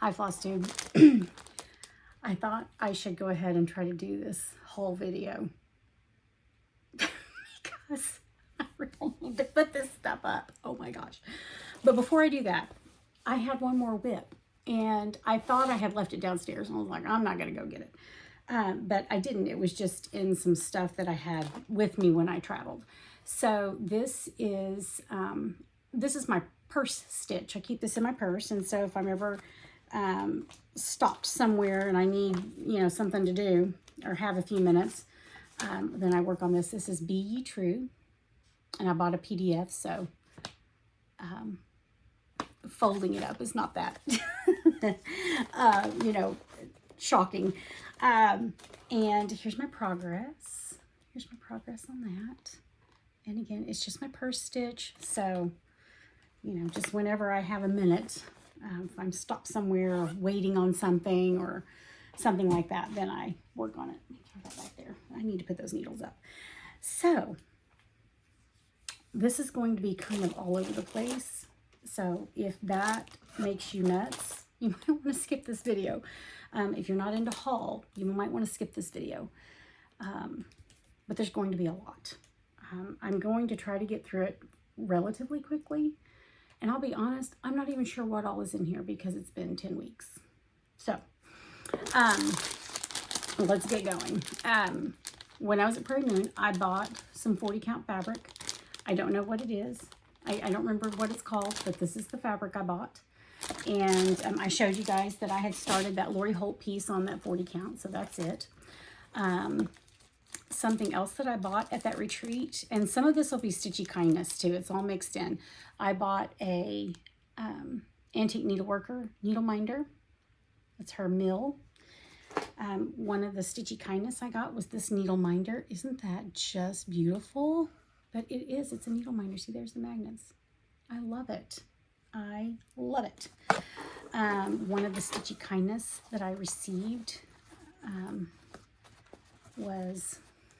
Hi, Flosstube. I thought I should go ahead and try to do this whole video because I really need to put this stuff up. Oh my gosh. But before I do that, I had one more whip and I thought I had left it downstairs and I was like, I'm not going to go get it. But I didn't. It was just in some stuff that I had with me when I traveled. So this is my purse stitch. I keep this in my purse, and so if I'm ever stopped somewhere and I need, you know, something to do or have a few minutes, then I work on this. This is Be Ye True, and I bought a PDF, so folding it up is not that, you know, shocking. And here's my progress. Here's my progress on that. And again, it's just my purse stitch, so, you know, just whenever I have a minute, if I'm stopped somewhere or waiting on something or something like that, then I work on it. Throw that back there. I need to put those needles up. So this is going to be kind of all over the place. So if that makes you nuts, you might want to skip this video. If you're not into haul, you might want to skip this video. But there's going to be a lot. I'm going to try to get through it relatively quickly. And I'll be honest, I'm not even sure what all is in here because it's been 10 weeks. So, let's get going. When I was at Prairie Moon, I bought some 40 count fabric. I don't know what it is. I don't remember what it's called, but this is the fabric I bought. And I showed you guys that I had started that Lori Holt piece on that 40 count, so that's it. Something else that I bought at that retreat, and some of this will be Stitchy Kindness too, it's all mixed in. I bought a antique needleworker needle minder. It's her mill. One of the Stitchy Kindness I got was this needle minder. Isn't that just beautiful? But it is, it's a needle minder. See, there's the magnets. I love it. I love it. One of the Stitchy Kindness that I received was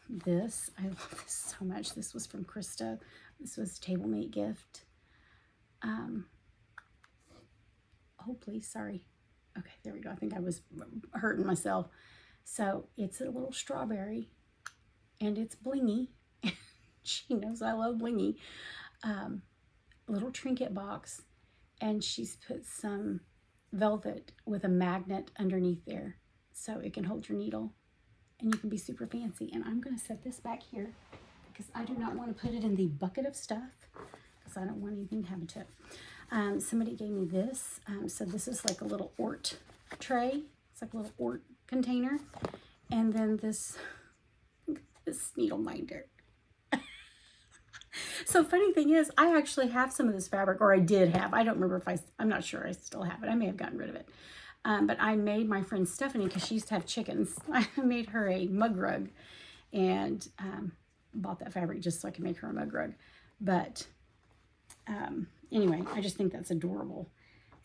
this. I love this so much. This was from Krista. This was a table mate gift. Oh, please, sorry. Okay, there we go. I think I was hurting myself. So it's a little strawberry and it's blingy. She knows I love blingy. Little trinket box, and she's put some velvet with a magnet underneath there so it can hold your needle and you can be super fancy. And I'm going to set this back here because I do not want to put it in the bucket of stuff because I don't want anything to happen to it. Somebody gave me this. So this is like a little Ort tray. It's like a little Ort container. And then this needle minder. So funny thing is, I actually have some of this fabric, or I did have. I don't remember if I'm not sure I still have it. I may have gotten rid of it. But I made my friend Stephanie, because she used to have chickens, I made her a mug rug and bought that fabric just so I could make her a mug rug. But anyway, I just think that's adorable.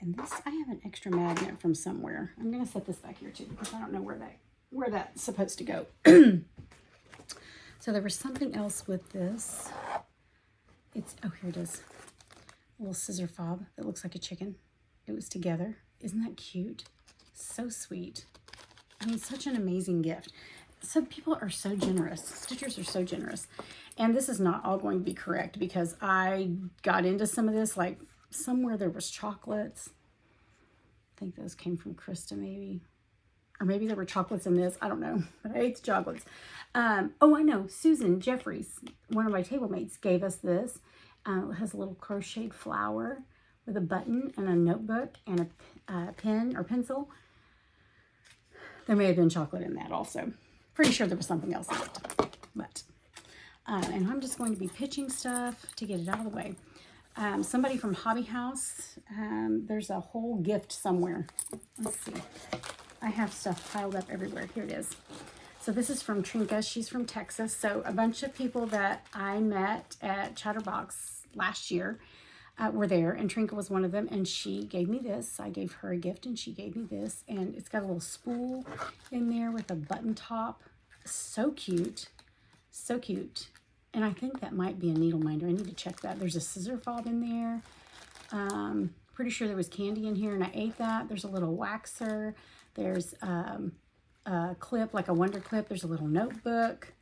And this, I have an extra magnet from somewhere. I'm going to set this back here too, because I don't know where that's supposed to go. So there was something else with this. Oh, here it is. A little scissor fob that looks like a chicken. It was together. Isn't that cute? So sweet. I mean, such an amazing gift. Some people are so generous. Stitchers are so generous. And this is not all going to be correct because I got into some of this, like somewhere there was chocolates. I think those came from Krista maybe. Or maybe there were chocolates in this. I don't know. But I ate the chocolates. Oh, I know. Susan Jeffries, one of my table mates, gave us this. It has a little crocheted flower with a button and a notebook and a pen or pencil. There may have been chocolate in that also. Pretty sure there was something else in it. But, and I'm just going to be pitching stuff to get it out of the way. Somebody from Hobby House, there's a whole gift somewhere. Let's see. I have stuff piled up everywhere. Here it is. So this is from Trinka. She's from Texas. So a bunch of people that I met at Chatterbox last year were there, and Trinka was one of them, and she gave me this. I gave her a gift, and she gave me this, and it's got a little spool in there with a button top. So cute. So cute. And I think that might be a needle minder. I need to check that. There's a scissor fob in there. pretty sure there was candy in here and I ate that. There's a little waxer. There's a clip, like a Wonder Clip. There's a little notebook.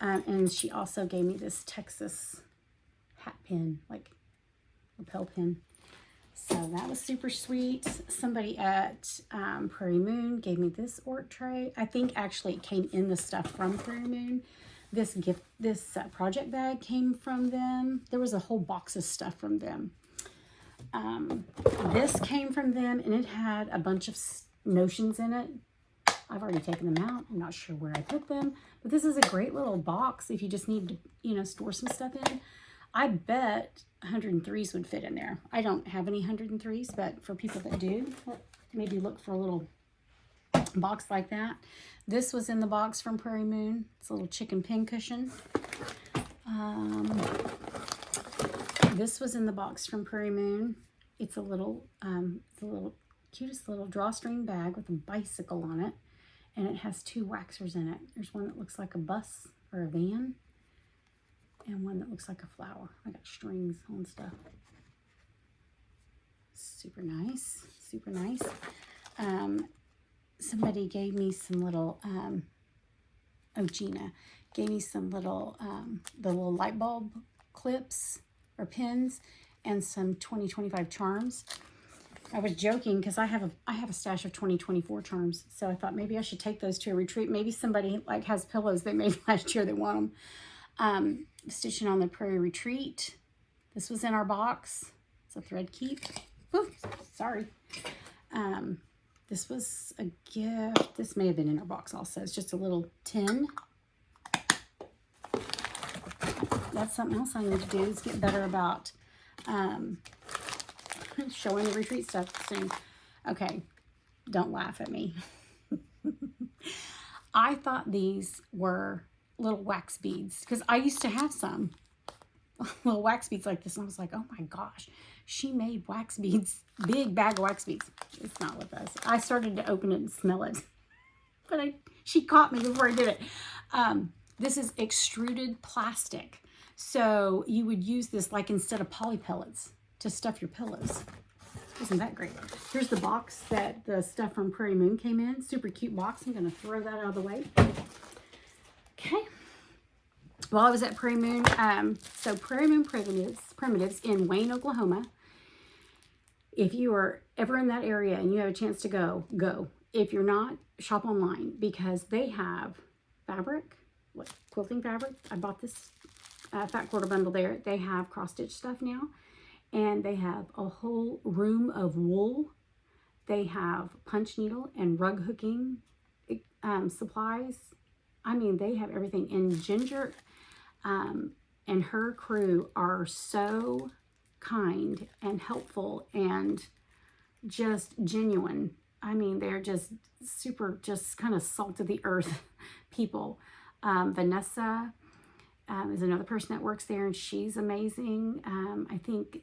And she also gave me this Texas hat pin, like lapel pin. So that was super sweet. Somebody at Prairie Moon gave me this Ort tray. I think actually it came in the stuff from Prairie Moon. This project bag came from them. There was a whole box of stuff from them. This came from them, and it had a bunch of notions in it. I've already taken them out. I'm not sure where I put them, but this is a great little box if you just need to, you know, store some stuff in. I bet 103s would fit in there. I don't have any 103s, but for people that do, maybe look for a little box like that. This was in the box from Prairie Moon. It's a little chicken pin cushion. This was in the box from Prairie Moon. It's a little cutest little drawstring bag with a bicycle on it, and it has two waxers in it. There's one that looks like a bus or a van, and one that looks like a flower. I got strings on stuff. Super nice, super nice. Somebody gave me some little, Gina gave me some little, the little light bulb clips or pins and some 2025 charms. I was joking because I have a stash of 2024 charms. So I thought maybe I should take those to a retreat. Maybe somebody like has pillows they made last year, they want them. Stitching on the Prairie Retreat. This was in our box. It's a thread keep. Ooh, sorry. This was a gift. This may have been in our box also. It's just a little tin. That's something else I need to do, is get better about showing the retreat stuff soon. Okay, don't laugh at me. I thought these were little wax beads because I used to have some little wax beads like this, and I was like, oh my gosh, she made wax beads, big bag of wax beads. It's not with us. I started to open it and smell it, but she caught me before I did it. This is extruded plastic, so you would use this like instead of poly pellets to stuff your pillows. Isn't that great? Here's the box that the stuff from Prairie Moon came in. Super cute box. I'm going to throw that out of the way. Okay. While I was at Prairie Moon, so Prairie Moon Primitives in Wayne, Oklahoma. If you are ever in that area and you have a chance to go. If you're not, shop online because they have fabric, quilting fabric. I bought this fat quarter bundle there. They have cross-stitch stuff now, and they have a whole room of wool. They have punch needle and rug hooking supplies. I mean, they have everything. And Ginger and her crew are so kind and helpful and just genuine. I mean, they're just super, just kind of salt of the earth people. Vanessa is another person that works there, and she's amazing. I think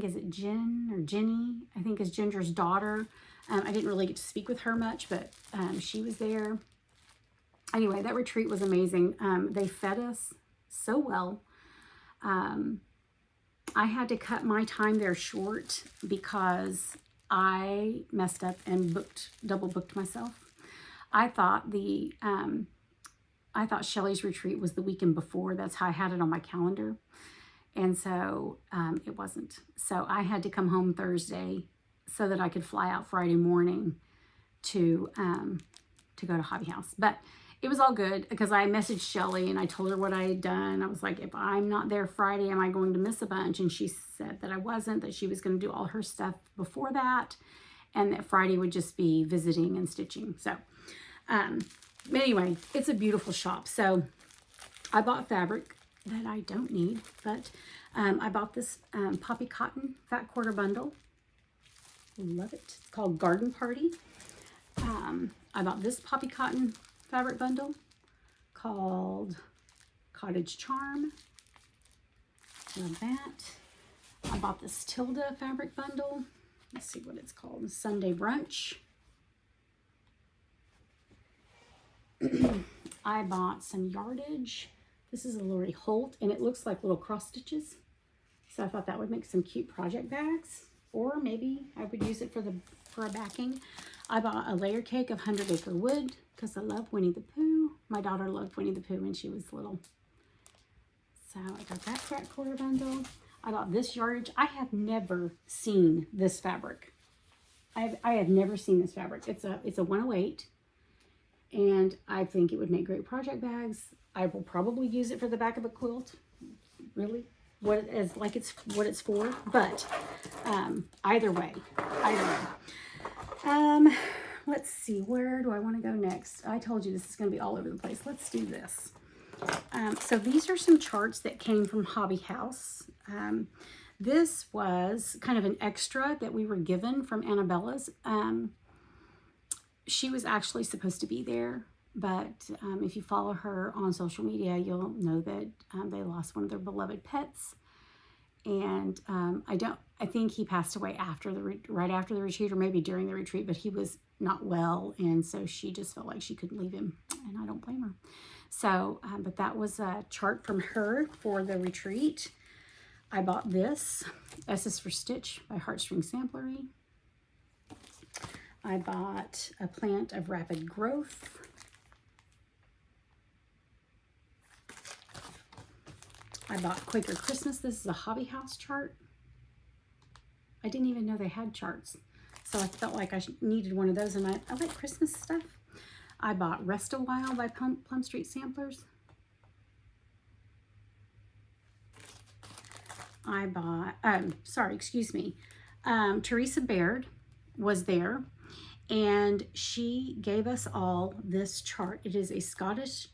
is it Jen or Jenny? I think is Ginger's daughter. I didn't really get to speak with her much, but she was there. Anyway, that retreat was amazing. They fed us so well. I had to cut my time there short because I messed up and double booked myself. I thought Shelly's retreat was the weekend before. That's how I had it on my calendar. And so it wasn't. So I had to come home Thursday so that I could fly out Friday morning to go to Hobby House. But it was all good because I messaged Shelly and I told her what I had done. I was like, if I'm not there Friday, am I going to miss a bunch? And she said that I wasn't, that she was going to do all her stuff before that, and that Friday would just be visiting and stitching. So, but anyway, it's a beautiful shop. So I bought fabric that I don't need, but I bought this Poppy Cotton Fat Quarter Bundle. Love it. It's called Garden Party. I bought this Poppy Cotton fabric bundle called Cottage Charm. Love that. I bought this Tilda fabric bundle. Let's see what it's called. Sunday Brunch. I bought some yardage. This is a Lori Holt, and it looks like little cross stitches. So I thought that would make some cute project bags. or maybe I would use it for a backing. I bought a layer cake of 100 Acre Wood because I love Winnie the Pooh. My daughter loved Winnie the Pooh when she was little. So I got that crack quarter bundle. I bought this yardage. I have never seen this fabric. I have never seen this fabric. It's a 108, and I think it would make great project bags. I will probably use it for the back of a quilt. Really, what it's for. But either way. Let's see, where do I want to go next? I told you this is going to be all over the place. Let's do this. So these are some charts that came from Hobby House. This was kind of an extra that we were given from Annabella's. She was actually supposed to be there, but if you follow her on social media, you'll know that they lost one of their beloved pets. And I think he passed away right after the retreat, or maybe during the retreat, but he was not well, and so she just felt like she couldn't leave him, and I don't blame her. So, but that was a chart from her for the retreat. I bought this, S is for Stitch by Heartstring Samplery. I bought a Plant of Rapid Growth. I bought Quaker Christmas. This is a Hobby House chart. I didn't even know they had charts, so I felt like I needed one of those, and I like Christmas stuff. I bought Rest a While by Plum Street Samplers. I bought, Teresa Baird was there, and she gave us all this chart. It is a Scottish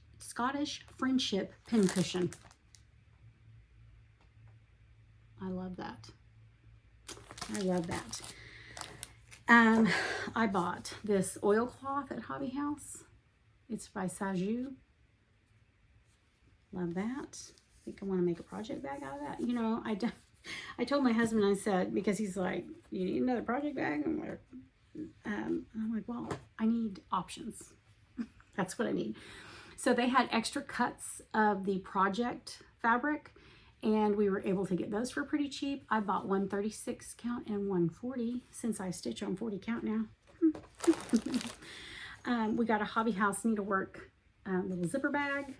Friendship Pincushion. I love that. I love that. I bought this oilcloth at Hobby House. It's by Saju. Love that. I think I want to make a project bag out of that. You know, I told my husband, I said, because he's like, you need another project bag? I'm like, well, I need options. That's what I need. So they had extra cuts of the project fabric, and we were able to get those for pretty cheap. I bought 136 count and 140 since I stitch on 40 count now. We got a Hobby House needlework little zipper bag.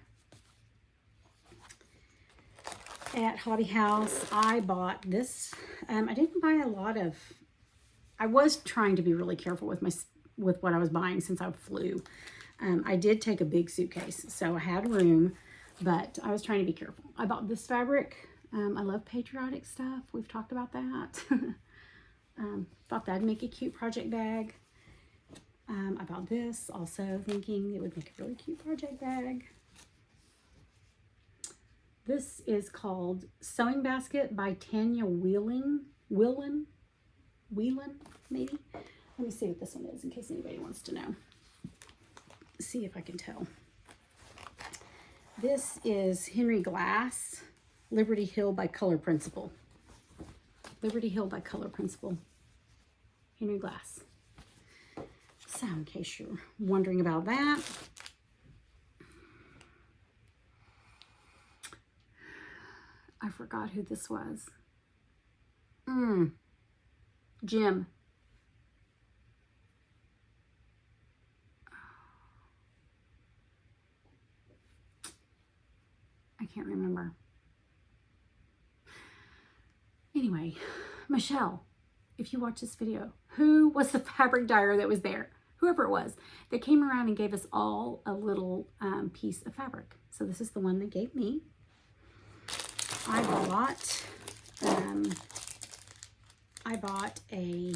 At Hobby House, I bought this. I didn't buy a lot of, I was trying to be really careful with what I was buying since I flew. I did take a big suitcase, so I had room, but I was trying to be careful. I bought this fabric. I love patriotic stuff. We've talked about that. Thought that'd make a cute project bag. I bought this also thinking it would make a really cute project bag. This is called Sewing Basket by Tanya Whelan, maybe. Let me see what this one is in case anybody wants to know. See if I can tell. This is Henry Glass, Liberty Hill by Color Principle. Liberty Hill by Color Principle. Henry Glass. So in case you're wondering about that. I forgot who this was. Jim. I can't remember. Anyway, Michelle, if you watch this video, who was the fabric dyer that was there? Whoever it was, they came around and gave us all a little piece of fabric. So this is the one they gave me. I bought a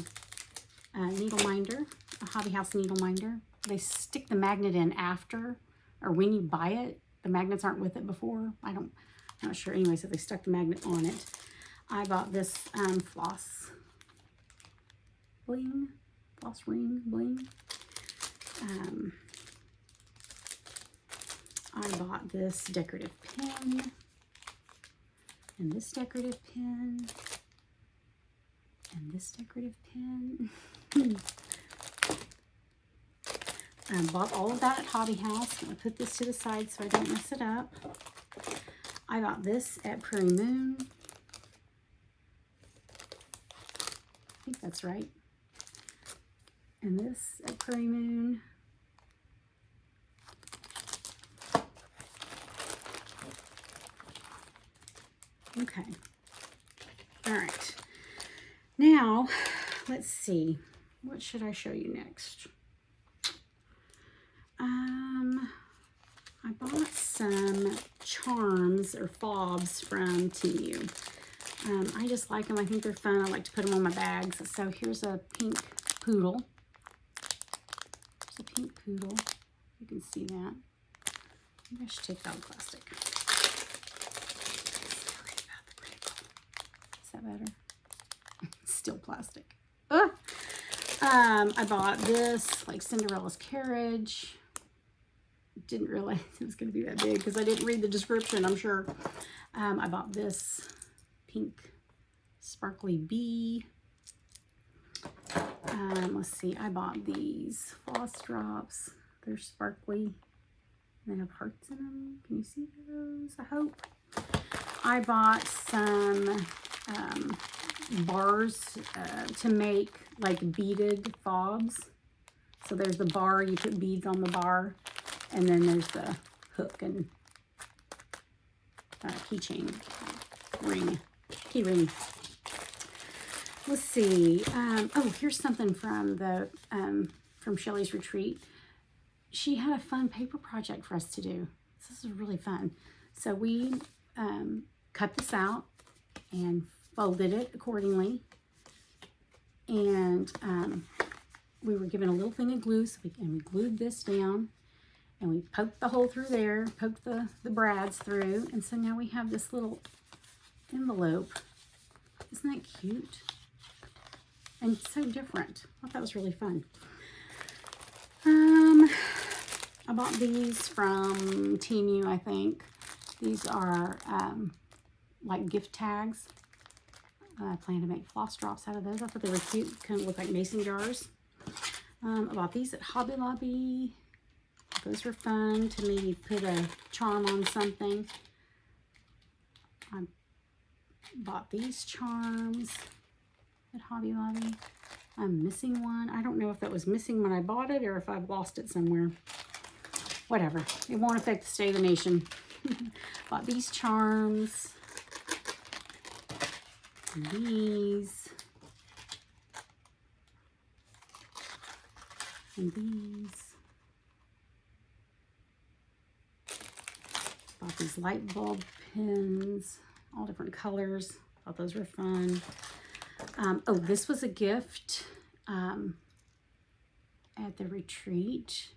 needle minder, a Hobby House needle minder. They stick the magnet in after, or when you buy it. The magnets aren't with it before. I'm not sure. Anyway, so they stuck the magnet on it. I bought this floss ring bling. I bought this decorative pin, and this decorative pin, and this decorative pin. Bought all of that at Hobby House. I'm going to put this to the side so I don't mess it up. I bought this at Prairie Moon. That's right. And this at Prairie Moon. Okay. All right. Now, let's see. What should I show you next? I bought some charms or fobs from Temu. I just like them. I think they're fun. I like to put them on my bags. So here's a pink poodle. There's a pink poodle. You can see that. Maybe I should take it out of plastic. Is that better? Still plastic. Ugh. I bought this, like Cinderella's carriage. Didn't realize it was going to be that big because I didn't read the description, I'm sure. I bought this pink sparkly bee. Let's see, I bought these floss drops. They're sparkly. They have hearts in them. Can you see those? I hope. I bought some bars to make like beaded fobs. So there's the bar, you put beads on the bar, and then there's the hook and keychain ring, key ring. Let's see. Oh, here's something from the from Shelly's retreat. She had a fun paper project for us to do. This is really fun. So we cut this out and folded it accordingly, and we were given a little thing of glue, so we glued this down, and we poked the hole through there, poked the brads through, and so now we have this little envelope. Isn't that cute? And so different. I thought that was really fun. I bought these from Temu, I think. These are like gift tags. I plan to make floss drops out of those. I thought they were cute. Kind of look like mason jars. I bought these at Hobby Lobby. Those were fun to maybe put a charm on something. I bought these charms at Hobby Lobby. I'm missing one. I don't know if that was missing when I bought it or if I've lost it somewhere. Whatever. It won't affect the state of the nation. Bought these charms. And these. And these. Bought these light bulb pins. All different colors. Thought those were fun. Oh, this was a gift at the retreat.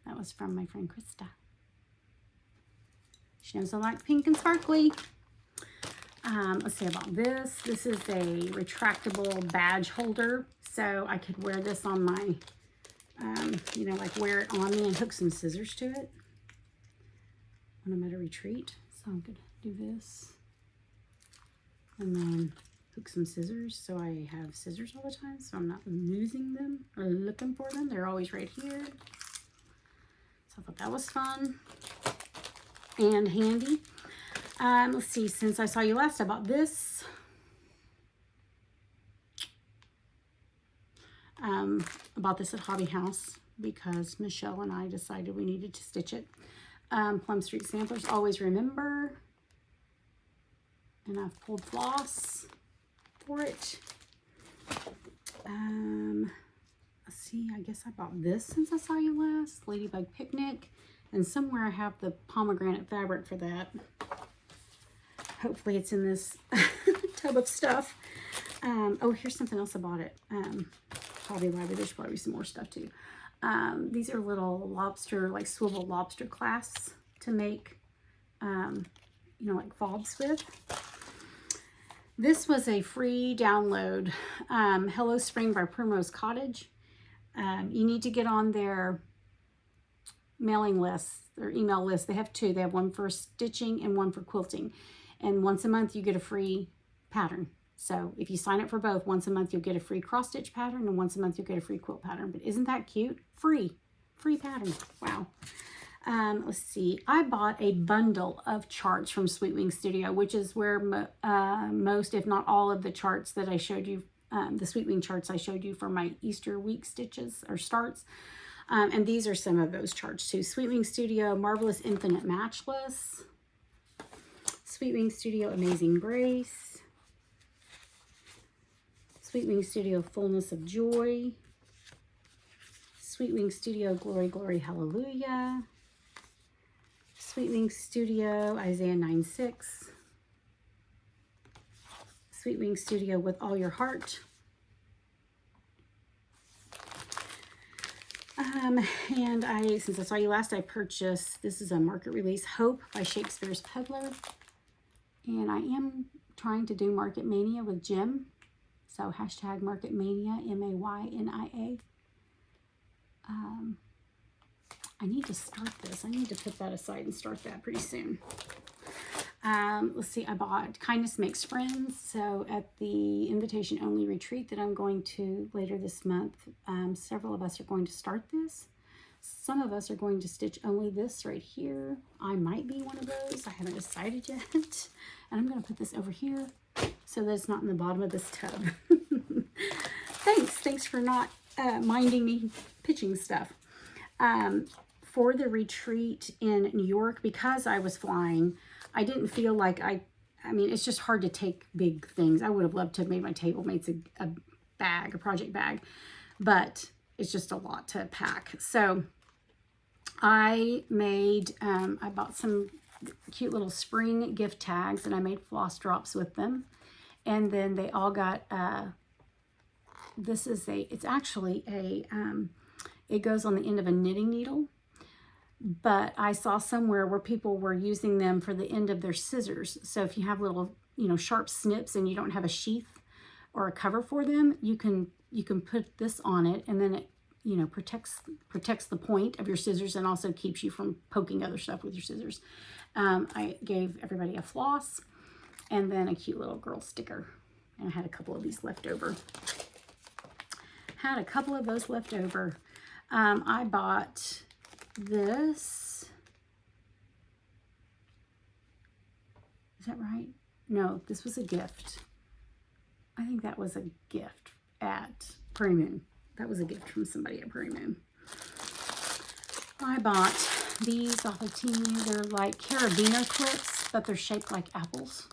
That was from my friend Krista. She knows I like pink and sparkly. Let's see about this. This is a retractable badge holder. So I could wear this on my, you know, like wear it on me and hook some scissors to it when I'm at a retreat. So I'm going to do this. And then hook some scissors so I have scissors all the time so I'm not losing them or looking for them. They're always right here. So I thought that was fun and handy. Let's see, since I saw you last, I bought this. I bought this at Hobby House because Michelle and I decided we needed to stitch it. Plum Street Samplers, always remember. And I've pulled floss for it. Let's see, I guess I bought this since I saw you last. Ladybug Picnic. And somewhere I have the pomegranate fabric for that. Hopefully it's in this tub of stuff. Oh, here's something else I bought at Hobby Lobby. There's probably some more stuff too. These are little lobster, like swivel lobster clasps to make, you know, like fobs with. This was a free download. Hello Spring by Primrose Cottage. You need to get on their mailing lists, their email list. They have two. They have one for stitching and one for quilting. And once a month you get a free pattern. So if you sign up for both, once a month you'll get a free cross stitch pattern and once a month you'll get a free quilt pattern. But isn't that cute? Free pattern. Wow. Let's see. I bought a bundle of charts from Sweet Wing Studio, which is where most, if not all, of the charts that I showed you, the Sweet Wing charts I showed you for my Easter week stitches or starts. And these are some of those charts too. Sweet Wing Studio, Marvelous Infinite Matchless. Sweet Wing Studio, Amazing Grace. Sweet Wing Studio, Fullness of Joy. Sweet Wing Studio, Glory, Glory, Hallelujah. Sweet Wing Studio, Isaiah 9:6. Sweet Wing Studio, With All Your Heart. And since I saw you last, I purchased, this is a market release, Hope by Shakespeare's Peddler. And I am trying to do Market Mania with Jim. So hashtag Market Mania, MAYNIA. I need to start this. I need to put that aside and start that pretty soon. Let's see, I bought Kindness Makes Friends. So at the invitation only retreat that I'm going to later this month, several of us are going to start this. Some of us are going to stitch only this right here. I might be one of those. I haven't decided yet. And I'm going to put this over here so that it's not in the bottom of this tub. Thanks for not minding me pitching stuff. For the retreat in New York, because I was flying, I didn't feel like I mean, it's just hard to take big things. I would have loved to have made my table mates a bag, a project bag, but it's just a lot to pack. So I made, I bought some cute little spring gift tags and I made floss drops with them. And then they all got, it's actually it goes on the end of a knitting needle. But I saw somewhere where people were using them for the end of their scissors. So if you have little, sharp snips and you don't have a sheath or a cover for them, you can put this on it, and then it, protects the point of your scissors and also keeps you from poking other stuff with your scissors. I gave everybody a floss and then a cute little girl sticker. And I had a couple of these left over. Had a couple of those left over. I bought this. Is that right? No, this was a gift. I think that was a gift at Prairie Moon. That was a gift from somebody at Prairie Moon. I bought these off of Temu. They're like carabiner clips, but they're shaped like apples.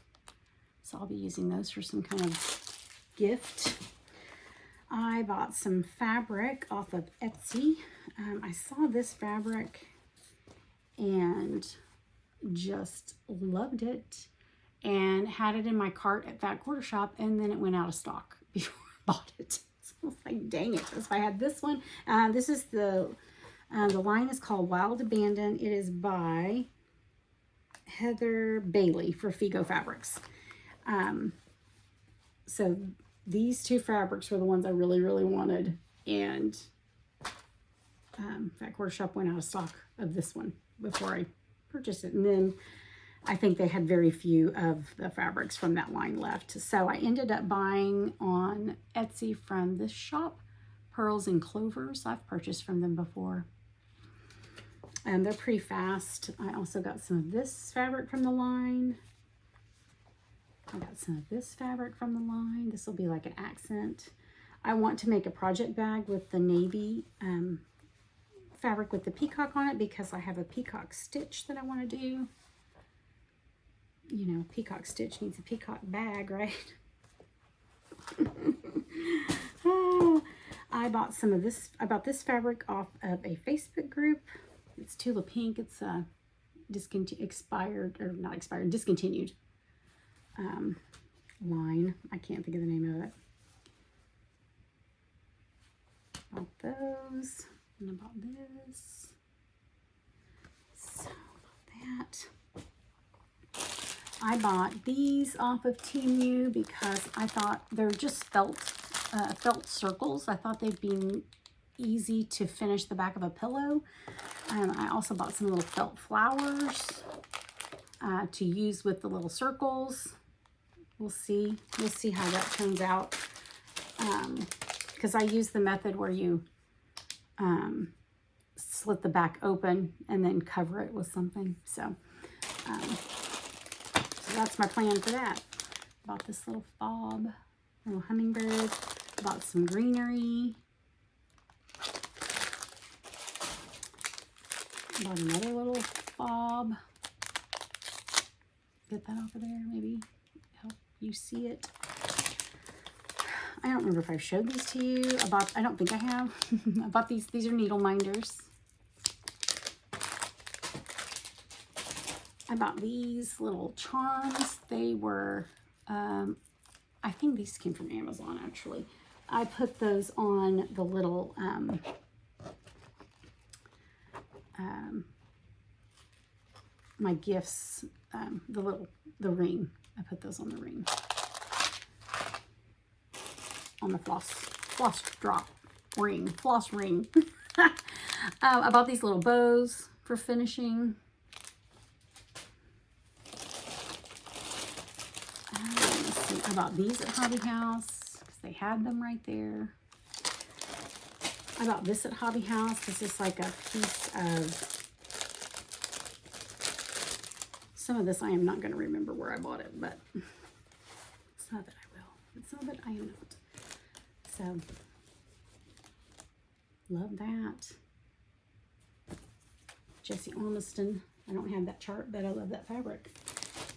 So I'll be using those for some kind of gift. I bought some fabric off of Etsy. I saw this fabric and just loved it and had it in my cart at Fat Quarter Shop, and then it went out of stock before I bought it. So I was like, dang it. So I had this one. This is the line is called Wild Abandon. It is by Heather Bailey for Figo Fabrics. So these two fabrics were the ones I really, really wanted, and Fat Quarter Shop went out of stock of this one before I purchased it. And then I think they had very few of the fabrics from that line left. So I ended up buying on Etsy from this shop, Pearls and Clovers. I've purchased from them before. And they're pretty fast. I also got some of this fabric from the line. I got some of this fabric from the line. This will be like an accent. I want to make a project bag with the navy fabric with the peacock on it, because I have a peacock stitch that I want to do. Peacock stitch needs a peacock bag, right? Oh, I bought some of this. I bought this fabric off of a Facebook group. It's Tula Pink. It's a discontinued line. I can't think of the name of it. Bought those, and I bought this. So I bought that. I bought these off of Temu because I thought they're just felt circles. I thought they'd be easy to finish the back of a pillow. I also bought some little felt flowers to use with the little circles. We'll see how that turns out. Because I use the method where you slit the back open and then cover it with something. So, so that's my plan for that. Bought this little fob, little hummingbird. Bought some greenery. Bought another little fob. Get that off of there, maybe help you see it. I don't remember if I've showed these to you. I don't think I have. I bought these are needle minders. I bought these little charms. They were, I think these came from Amazon actually. I put those on the little, my gifts, the ring. I put those on the ring. On the floss drop ring, floss ring. I bought these little bows for finishing. Let's see, I bought these at Hobby House because they had them right there. I bought this at Hobby House. This is like a piece of, some of this I am not going to remember where I bought it, but it's not that I will. But some of it I am not. So, love that. Jessie Ormiston. I don't have that chart, but I love that fabric.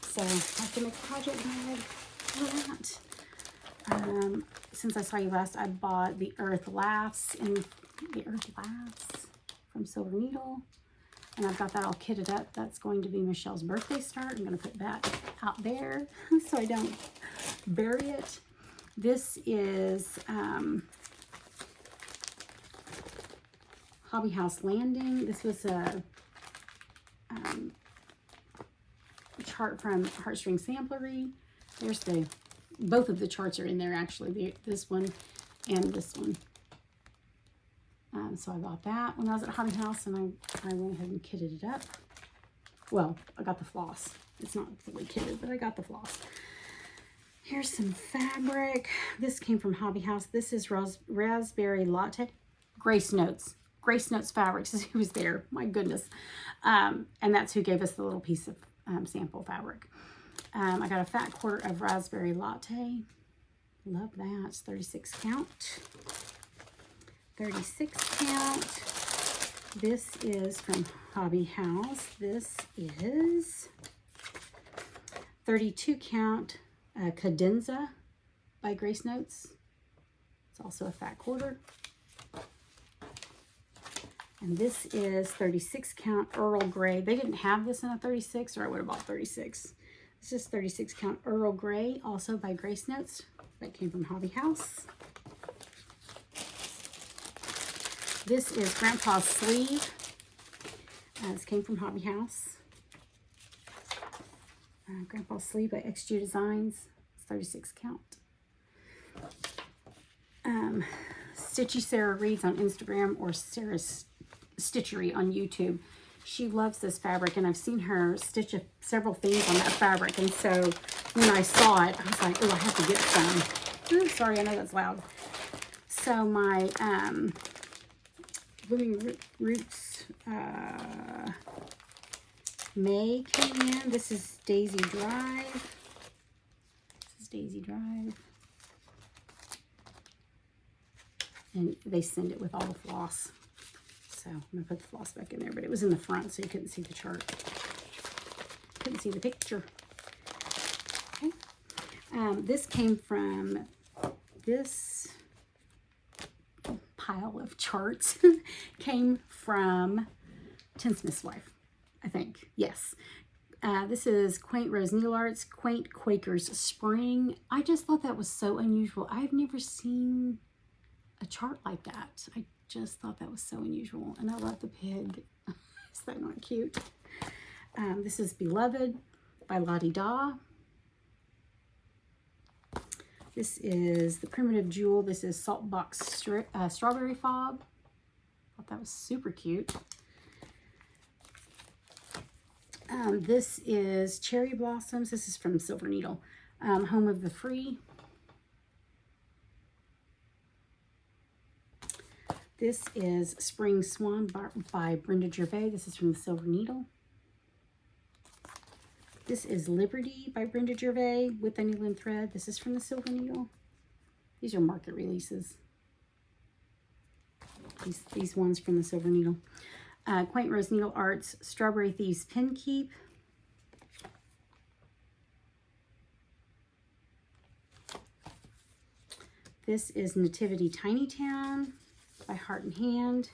So, I have to make a project bag for that. Since I saw you last, I bought the Earth Laughs from Silver Needle. And I've got that all kitted up. That's going to be Michelle's birthday start. I'm going to put that out there so I don't bury it. This is Hobby House Landing. This was a chart from Heartstring Samplery. There's both of the charts are in there actually, this one and this one. So I bought that when I was at Hobby House, and I went ahead and kitted it up. Well, I got the floss. It's not fully kitted, but I got the floss. Here's some fabric. This came from Hobby House. This is Raspberry Latte. Grace Notes. Grace Notes Fabrics is who was there. My goodness. And that's who gave us the little piece of sample fabric. I got a fat quarter of Raspberry Latte. Love that. It's 36 count. 36 count. This is from Hobby House. This is 32 count Cadenza by Grace Notes. It's also a fat quarter. And this is 36 count Earl Grey. They didn't have this in a 36, or I would have bought 36. This is 36 count Earl Grey, also by Grace Notes. That came from Hobby House. This is Grandpa's Sleeve. This came from Hobby House. Grandpa's Sleeve by XG Designs. It's 36 count. Stitchy Sarah Reads on Instagram, or Sarah's Stitchery on YouTube. She loves this fabric, and I've seen her stitch several things on that fabric. And so when I saw it, I was like, oh, I have to get some. Ooh, sorry, I know that's loud. So my Blooming Roots May came in. This is Daisy Drive. And they send it with all the floss. So I'm going to put the floss back in there. But it was in the front, so you couldn't see the chart. Couldn't see the picture. Okay. This came from this pile of charts. Came from Tinsmith's Wife, I think. Yes. This is Quaint Rose Needle Arts, Quaint Quaker's Spring. I just thought that was so unusual. I've never seen a chart like that. I just thought that was so unusual. And I love the pig. Is that not cute? This is Beloved by Lottie Da. This is the Primitive Jewel. This is Saltbox Strawberry Fob. Thought that was super cute. This is Cherry Blossoms. This is from Silver Needle. Home of the Free. This is Spring Swan by Brenda Gervais. This is from the Silver Needle. This is Liberty by Brenda Gervais with the needle and thread. This is from the Silver Needle. These are market releases. These ones from the Silver Needle. Quaint Rose Needle Arts Strawberry Thieves Pin Keep. This is Nativity Tiny Town by Heart and Hand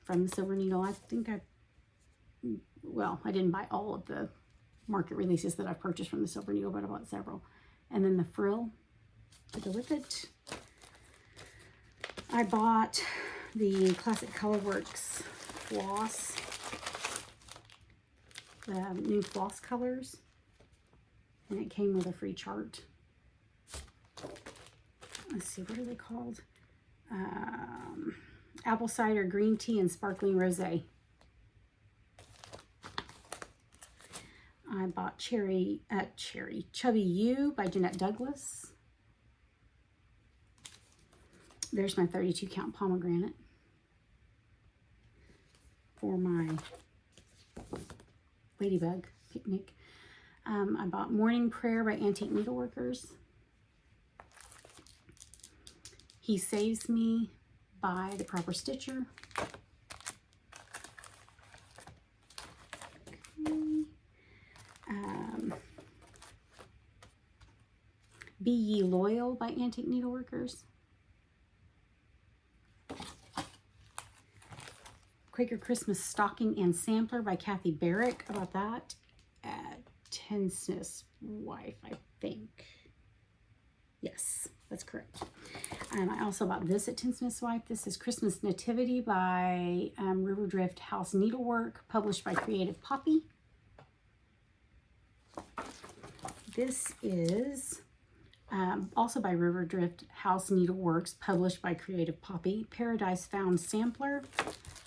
from the Silver Needle. I think I didn't buy all of the market releases that I've purchased from the Silver Needle, but I bought several. And then the frill to go with it. I bought the Classic Colorworks floss, the new floss colors, and it came with a free chart. Let's see, what are they called? Apple cider, green tea, and sparkling rosé. I bought Chubby You by Jeanette Douglas. There's my 32 count pomegranate for my ladybug picnic. I bought Morning Prayer by Antique Needleworkers. He Saves Me by The Proper Stitcher. Okay. Be Ye Loyal by Antique Needleworkers. Quaker Christmas Stocking and Sampler by Kathy Barrick. How about that? At Tinsmith's Wife, I think. Yes, that's correct. I also bought this at Tinsmith's Wife. This is Christmas Nativity by Riverdrift House Needlework, published by Creative Poppy. This is also by Riverdrift House Needleworks, published by Creative Poppy, Paradise Found Sampler.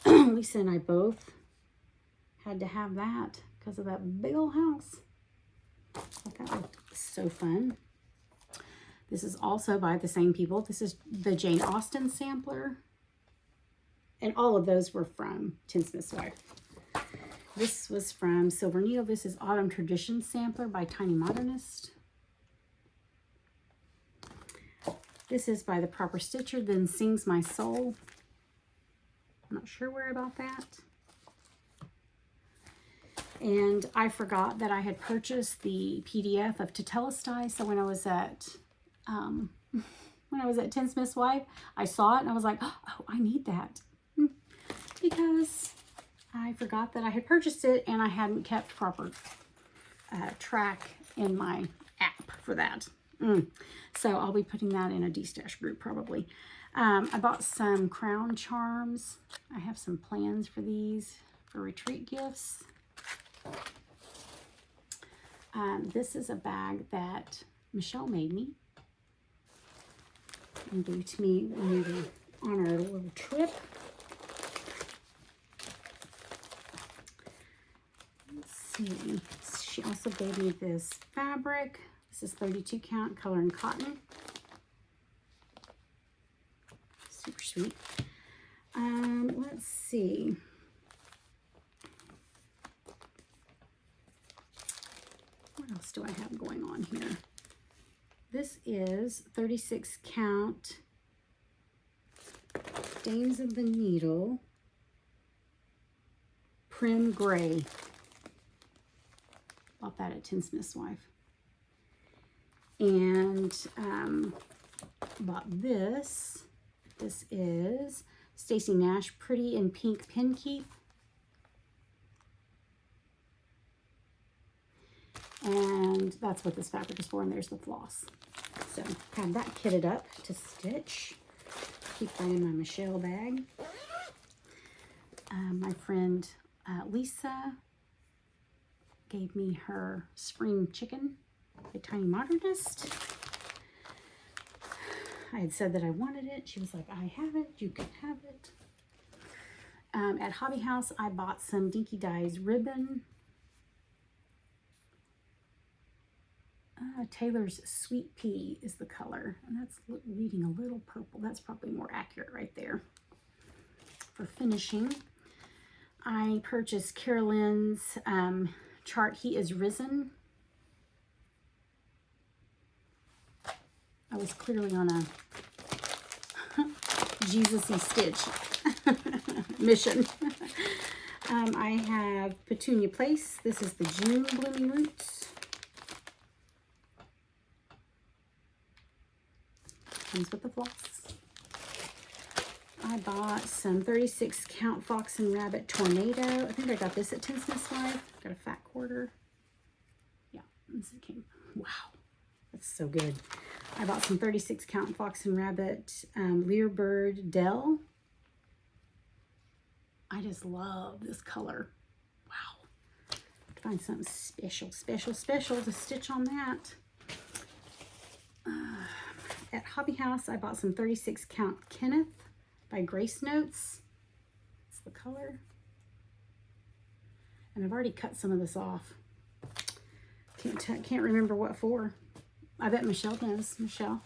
Lisa and I both had to have that because of that big old house. I thought that looked so fun. This is also by the same people. This is the Jane Austen sampler. And all of those were from Tinsmith's Wife. This was from Silver Needle. This is Autumn Tradition sampler by Tiny Modernist. This is by The Proper Stitcher, Then Sings My Soul. I'm not sure where I bought that. And I forgot that I had purchased the PDF of Tetelestai. So when I was at Tinsmith's Wife, I saw it and I was like, oh, I need that. Because I forgot that I had purchased it and I hadn't kept proper track in my app for that. So I'll be putting that in a D-stash group probably. I bought some crown charms. I have some plans for these for retreat gifts. This is a bag that Michelle made me and gave to me when we were on our little trip. Let's see. She also gave me this fabric. This is 32 count color and cotton. Super sweet. Let's see. What else do I have going on here? This is 36 count Dames of the Needle Prim Gray. Bought that at Tinsmith's Wife. And bought this. This is Stacy Nash Pretty in Pink Pin Keep. And that's what this fabric is for, and there's the floss. So have that kitted up to stitch. Keep that in my Michelle bag. My friend Lisa gave me her spring chicken, a Tiny Modernist. I had said that I wanted it. She was like, I have it, you can have it. At Hobby House, I bought some Dinky Dyes ribbon. Taylor's Sweet Pea is the color. And that's reading a little purple. That's probably more accurate right there. For finishing, I purchased Carolyn's chart, He Is Risen. I was clearly on a Jesus-y stitch mission. I have Petunia Place. This is the June Blooming Roots. Comes with the floss. I bought some 36 count Fox and Rabbit Tornado. I think I got this at 10 Smith's Live. Got a fat quarter. Yeah, this came. Wow, that's so good. I bought some 36 count Fox and Rabbit Learbird Dell. I just love this color. Wow. Find something special to stitch on that. At Hobby House, I bought some 36 count Kenneth by Grace Notes. That's the color. And I've already cut some of this off. Can't remember what for. I bet Michelle knows. Michelle,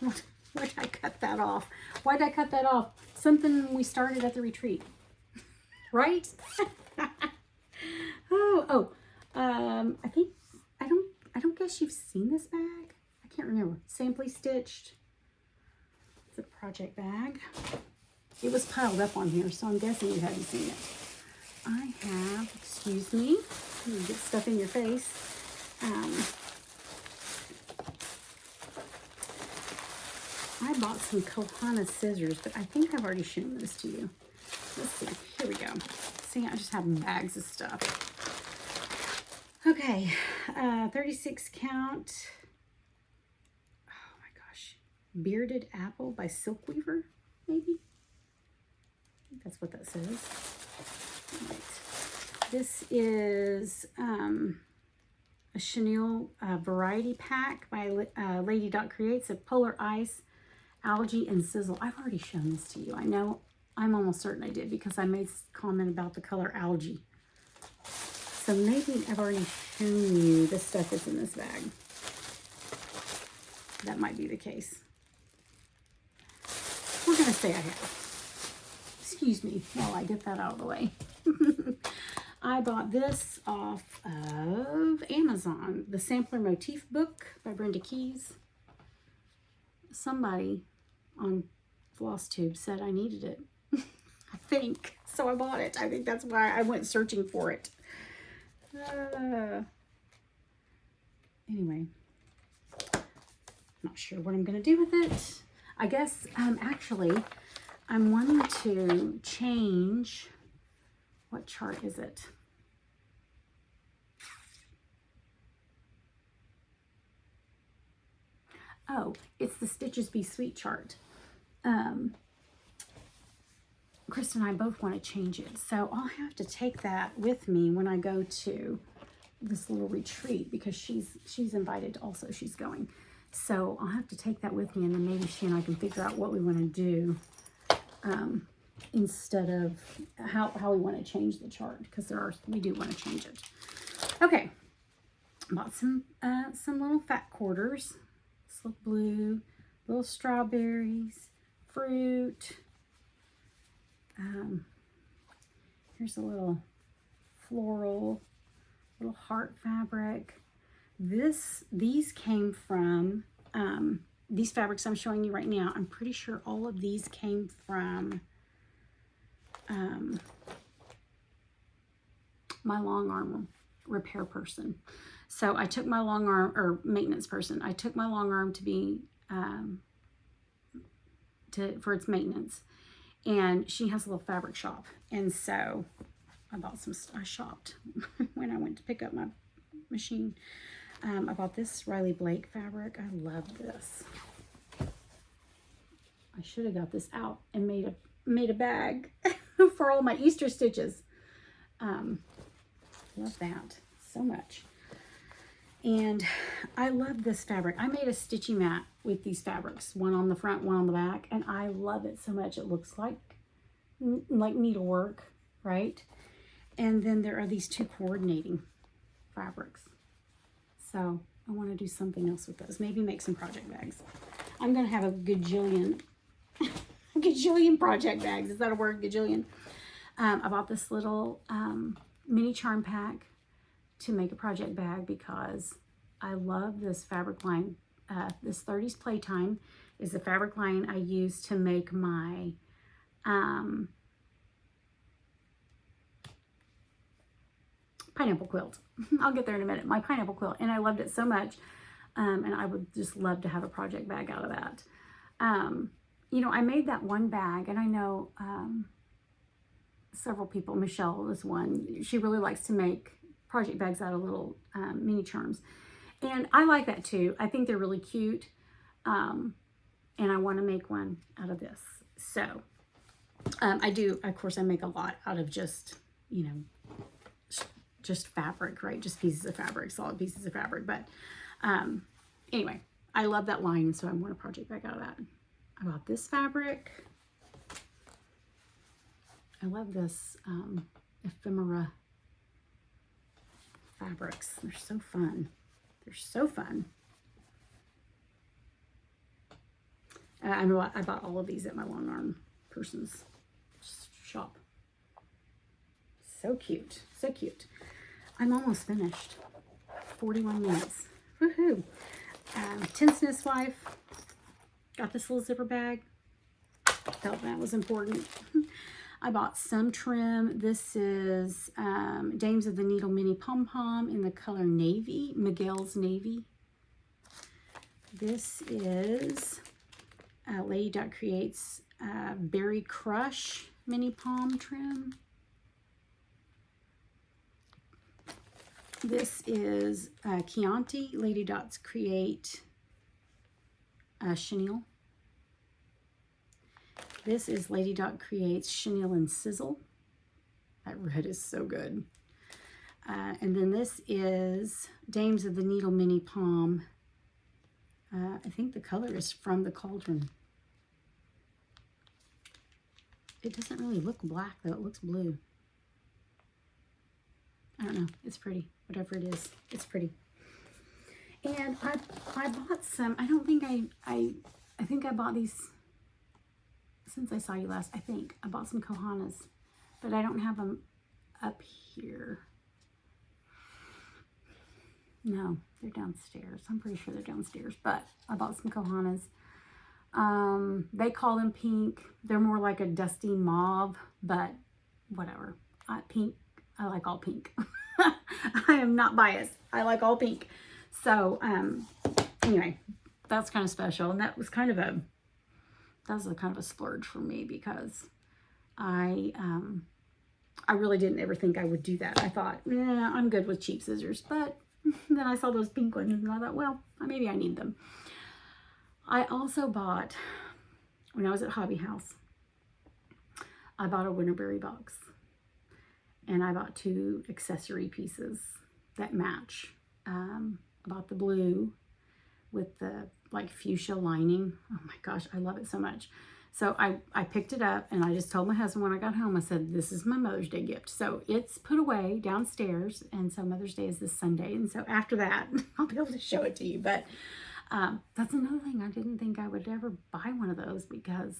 why did I cut that off? Why did I cut that off? Something we started at the retreat. Right? I don't guess you've seen this bag. I can't remember. Simply Stitched. It's a project bag. It was piled up on here, so I'm guessing you haven't seen it. I have, excuse me, you get stuff in your face. I bought some Kohana scissors, but I think I've already shown this to you. Let's see. Here we go. See, I just have bags of stuff. Okay, 36 count. Oh my gosh. Bearded Apple by Silkweaver, maybe? I think that's what that says. All right. This is a chenille variety pack by Lady Dot Creates of Polar Ice, Algae, and Sizzle. I've already shown this to you. I know. I'm almost certain I did because I made a comment about the color Algae. So maybe I've already shown you the stuff that's in this bag. That might be the case. We're going to say I have. Excuse me while I get that out of the way. I bought this off of Amazon. The Sampler Motif Book by Brenda Keys. Somebody on Flosstube said I needed it. I think. So I bought it. I think that's why I went searching for it. Anyway. Not sure what I'm going to do with it. I guess, actually, I'm wanting to change. What chart is it? Oh, it's the Stitches Be Sweet chart. Krista and I both want to change it. So I'll have to take that with me when I go to this little retreat because she's invited also. She's going. So I'll have to take that with me and then maybe she and I can figure out what we want to do instead of how we want to change the chart because we do want to change it. Okay. Bought some little fat quarters. Slip blue, little strawberries, fruit. Here's a little floral, little heart fabric. These came from, these fabrics I'm showing you right now, I'm pretty sure all of these came from my long arm repair person. So I took my long arm, or maintenance person, I took my long arm to be, for its maintenance. And she has a little fabric shop. And so I shopped when I went to pick up my machine. I bought this Riley Blake fabric. I love this. I should have got this out and made a bag for all my Easter stitches. Love that so much. And I love this fabric. I made a stitchy mat with these fabrics, one on the front, one on the back, and I love it so much. It looks like needlework, right? And then there are these two coordinating fabrics. So I want to do something else with those. Maybe make some project bags. I'm going to have a gajillion, gajillion project bags. Is that a word? Gajillion. I bought this little mini charm pack to make a project bag because I love this fabric line. This 30s Playtime is the fabric line I use to make my pineapple quilt. I'll get there in a minute. My pineapple quilt. And I loved it so much. And I would just love to have a project bag out of that. You know, I made that one bag, and I know several people, Michelle is one, she really likes to make project bags out of little mini charms. And I like that too. I think they're really cute. And I want to make one out of this. So I do, of course, I make a lot out of just, you know, just fabric, right? Just pieces of fabric, solid pieces of fabric. But anyway, I love that line, and so I want a project bag out of that. I bought this fabric. I love this ephemera fabrics. They're so fun. They're so fun. I bought all of these at my long arm person's shop. So cute. So cute. I'm almost finished. 41 minutes. Woohoo. Tinsmith's wife. Got this little zipper bag. Felt that was important. I bought some trim. This is Dames of the Needle Mini Pom Pom in the color Navy, Miguel's Navy. This is Lady Dot Creates Berry Crush Mini Pom trim. This is Chianti, Lady Dots Create Chenille. This is Lady Dot Creates Chenille and Sizzle. That red is so good. And then this is Dames of the Needle Mini Pom. I think the color is From the Cauldron. It doesn't really look black though, it looks blue. I don't know, it's pretty. Whatever it is, it's pretty. And I bought some, I don't think I think I bought these since I saw you last. I think I bought some Kohanas, but I don't have them up here. No, they're downstairs. I'm pretty sure they're downstairs, but I bought some Kohanas. They call them pink. They're more like a dusty mauve, but whatever. Pink, I like all pink. I am not biased. I like all pink. So, anyway, that's kind of special. And that was kind of a splurge for me because I really didn't ever think I would do that. I thought, I'm good with cheap scissors. But then I saw those pink ones and I thought, well, maybe I need them. I also bought, when I was at Hobby House, I bought a Winterberry box. And I bought 2 accessory pieces that match. I bought the blue with the like fuchsia lining. Oh my gosh, I love it so much. So I picked it up and I just told my husband when I got home, I said, this is my Mother's Day gift. So it's put away downstairs. And so Mother's Day is this Sunday. And so after that, I'll be able to show it to you. But that's another thing. I didn't think I would ever buy one of those because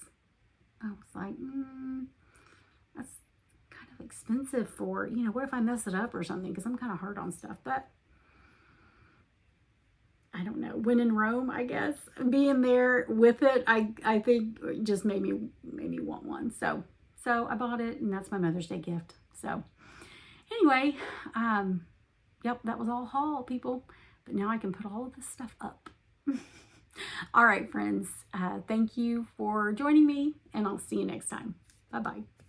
I was like, that's kind of expensive for, you know, what if I mess it up or something? Because I'm kind of hard on stuff. But I don't know. When in Rome, I guess, being there with it, I think just made me want one. So I bought it, and that's my Mother's Day gift. So anyway, yep, that was all haul, people. But now I can put all of this stuff up. All right, friends. Thank you for joining me, and I'll see you next time. Bye-bye.